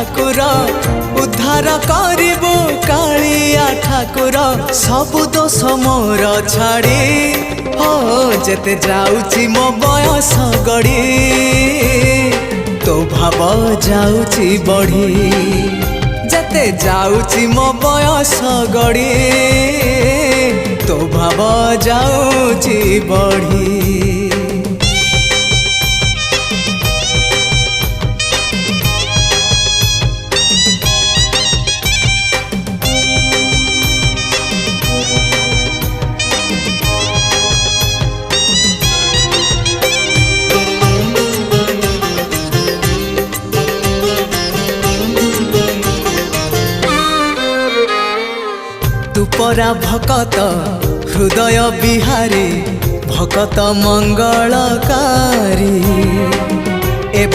ठाकुर उद्धार करिबो कालिया ठाकुर सबु दोष मोर छाड़ी हो जेते जाउची मो बयस गड़ी तो भाव जाउची बढ़ी जेते जाउची मो बयस गड़ी तो भाव जाउची बढ़ी। तुपरा भकत हृदय बिहारी भकत मंगलकारी